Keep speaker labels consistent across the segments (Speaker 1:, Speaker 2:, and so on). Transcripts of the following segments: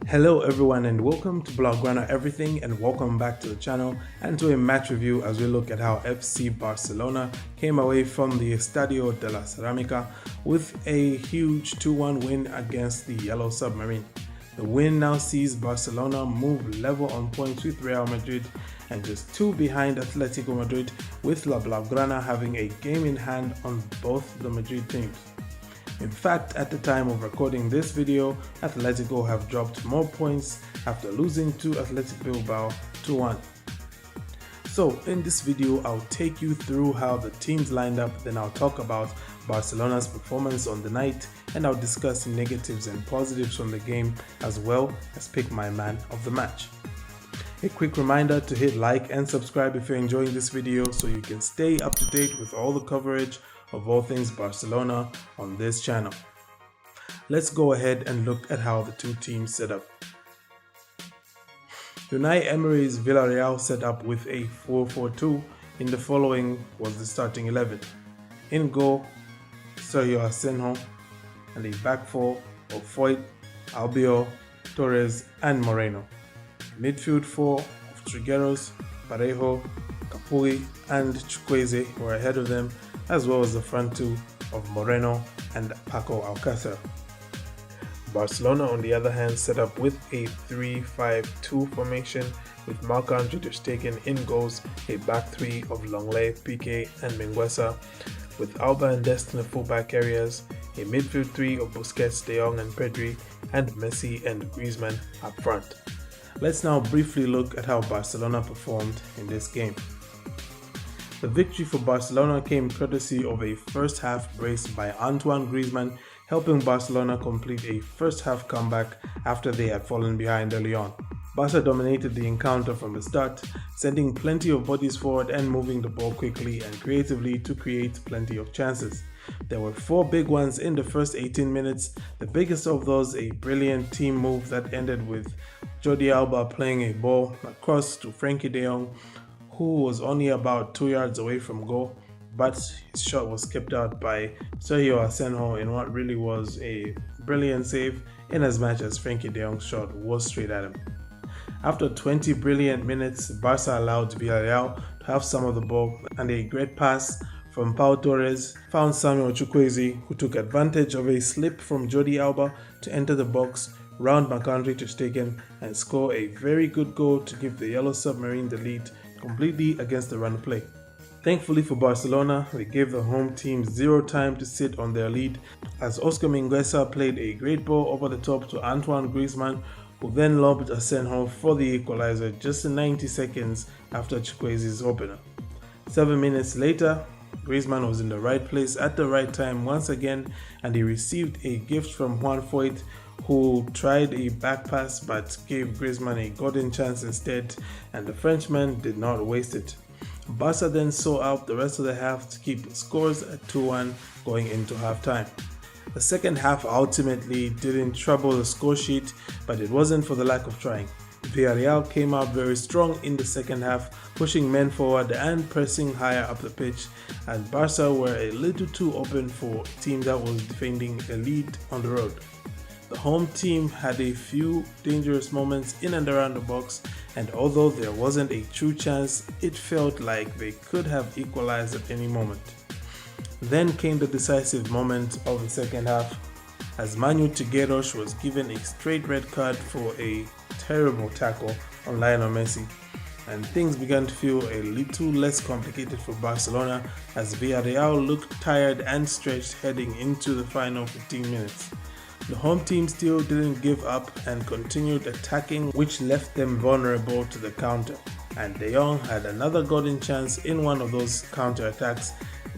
Speaker 1: Hello everyone and welcome to Blaugrana Everything, and welcome back to the channel and to a match review as we look at how FC Barcelona came away from the Estadio De La Ceramica with a huge 2-1 win against the Yellow Submarine. The win now sees Barcelona move level on points with Real Madrid and just 2 behind Atletico Madrid, with La Blaugrana having a game in hand on both the Madrid teams. In fact, at the time of recording this video, Atletico have dropped more points after losing to Athletic Bilbao 2-1. So in this video, I'll take you through how the teams lined up, then I'll talk about Barcelona's performance on the night, and I'll discuss negatives and positives from the game, as well as pick my man of the match. A quick reminder to hit like and subscribe if you're enjoying this video so you can stay up to date with all the coverage of all things Barcelona on this channel. Let's go ahead and look at how the two teams set up. Unai Emery's Villarreal set up with a 4-4-2. In the following was the starting 11. In goal, Sergio Asenjo, and a back four of Foyt, Albiol, Torres and Moreno. Midfield four of Trigueros, Parejo, Capulli and Chukwueze were ahead of them, as well as the front two of Moreno and Paco Alcácer. Barcelona, on the other hand, set up with a 3-5-2 formation with Marc-Andre ter Stegen in goals, a back three of Lenglet, Piqué and Mingueza, with Alba and Dest in the fullback areas, a midfield three of Busquets, De Jong and Pedri, and Messi and Griezmann up front. Let's now briefly look at how Barcelona performed in this game. The victory for Barcelona came courtesy of a first half brace by Antoine Griezmann, helping Barcelona complete a first half comeback after they had fallen behind early on. Barca dominated the encounter from the start, sending plenty of bodies forward and moving the ball quickly and creatively to create plenty of chances. There were 4 big ones in the first 18 minutes, the biggest of those a brilliant team move that ended with Jordi Alba playing a ball across to Frenkie de Jong, who was only about 2 yards away from goal, but his shot was kept out by Sergio Asenjo in what really was a brilliant save, in as much as Frenkie de Jong's shot was straight at him. After 20 brilliant minutes, Barca allowed Villarreal to have some of the ball, and a great pass from Pau Torres found Samuel Chukwueze, who took advantage of a slip from Jordi Alba to enter the box, round Marc-Andre ter Stegen and score a very good goal to give the Yellow Submarine the lead completely against the run play. Thankfully for Barcelona, they gave the home team zero time to sit on their lead, as Oscar Mingueza played a great ball over the top to Antoine Griezmann, who then lobbed Asenjo for the equalizer just 90 seconds after Chukwueze's opener. 7 minutes later, Griezmann was in the right place at the right time once again, and he received a gift from Juan Foyt, who tried a back pass but gave Griezmann a golden chance instead, and the Frenchman did not waste it. Barca then saw out the rest of the half to keep the scores at 2-1 going into halftime. The second half ultimately didn't trouble the score sheet, but it wasn't for the lack of trying. Villarreal came out very strong in the second half, pushing men forward and pressing higher up the pitch, and Barca were a little too open for a team that was defending a lead on the road. The home team had a few dangerous moments in and around the box, and although there wasn't a true chance, it felt like they could have equalized at any moment. Then came the decisive moment of the second half, as Manu Trigueros was given a straight red card for a terrible tackle on Lionel Messi, and things began to feel a little less complicated for Barcelona as Villarreal looked tired and stretched heading into the final 15 minutes. The home team still didn't give up and continued attacking, which left them vulnerable to the counter, and De Jong had another golden chance in one of those counter attacks,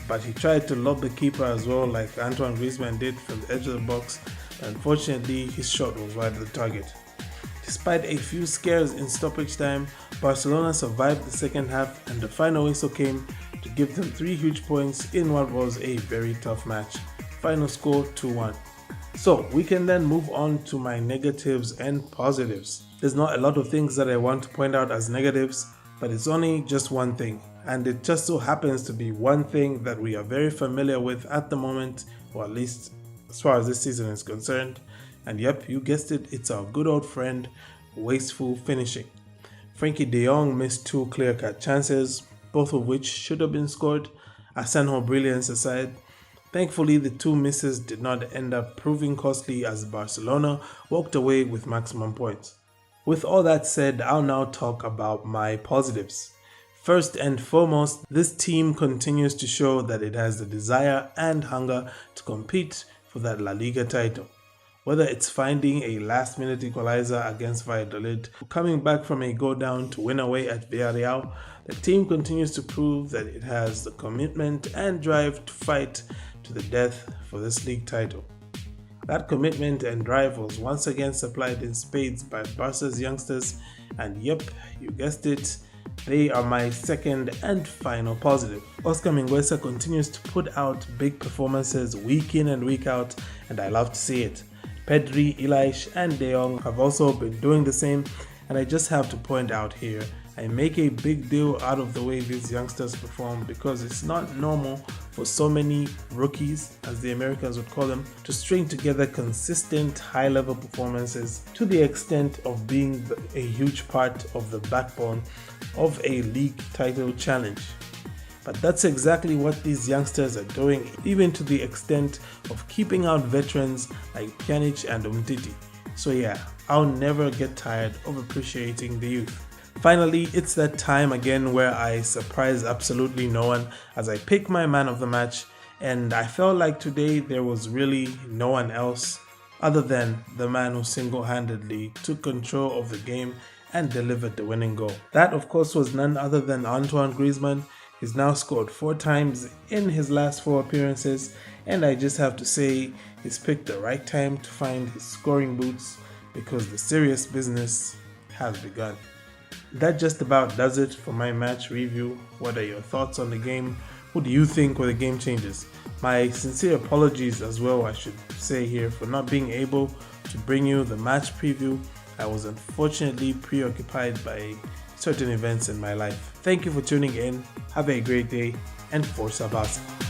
Speaker 1: but he tried to lob the keeper as well, like Antoine Griezmann did from the edge of the box, but unfortunately his shot was wide of the target. Despite a few scares in stoppage time, Barcelona survived the second half, and the final whistle came to give them 3 huge points in what was a very tough match. Final score 2-1. So we can then move on to my negatives and positives. There's not a lot of things that I want to point out as negatives, but it's only just one thing, and it just so happens to be one thing that we are very familiar with at the moment, or at least as far as this season is concerned, And yep, you guessed it, it's our good old friend, wasteful finishing. Frankie de Jong missed two clear-cut chances, both of which should have been scored. Asenho's brilliance aside, thankfully the two misses did not end up proving costly as Barcelona walked away with maximum points. With all that said, I'll now talk about my positives. First and foremost, this team continues to show that it has the desire and hunger to compete for that La Liga title. Whether it's finding a last-minute equalizer against Valladolid, coming back from a go-down to win away at Villarreal, the team continues to prove that it has the commitment and drive to fight to the death for this league title. That commitment and drive was once again supplied in spades by Barca's youngsters, and yep, you guessed it, they are my second and final positive. Oscar Mingueza continues to put out big performances week in and week out, and I love to see it. Pedri, Elish and De Jong have also been doing the same, and I just have to point out here, I make a big deal out of the way these youngsters perform because it's not normal for so many rookies, as the Americans would call them, to string together consistent high-level performances to the extent of being a huge part of the backbone of a league title challenge. But that's exactly what these youngsters are doing, even to the extent of keeping out veterans like Pjanic and Umtiti. So yeah, I'll never get tired of appreciating the youth. Finally, it's that time again where I surprise absolutely no one as I pick my man of the match, and I felt like today there was really no one else other than the man who single-handedly took control of the game and delivered the winning goal. That of course was none other than Antoine Griezmann. He's now scored 4 times in his last 4 appearances, and I just have to say he's picked the right time to find his scoring boots because the serious business has begun. That just about does it for my match review. What are your thoughts on the game? Who do you think were the game changers? My sincere apologies as well, I should say here, for not being able to bring you the match preview. I was unfortunately preoccupied by certain events in my life. Thank you for tuning in. Have a great day and Forza Barca.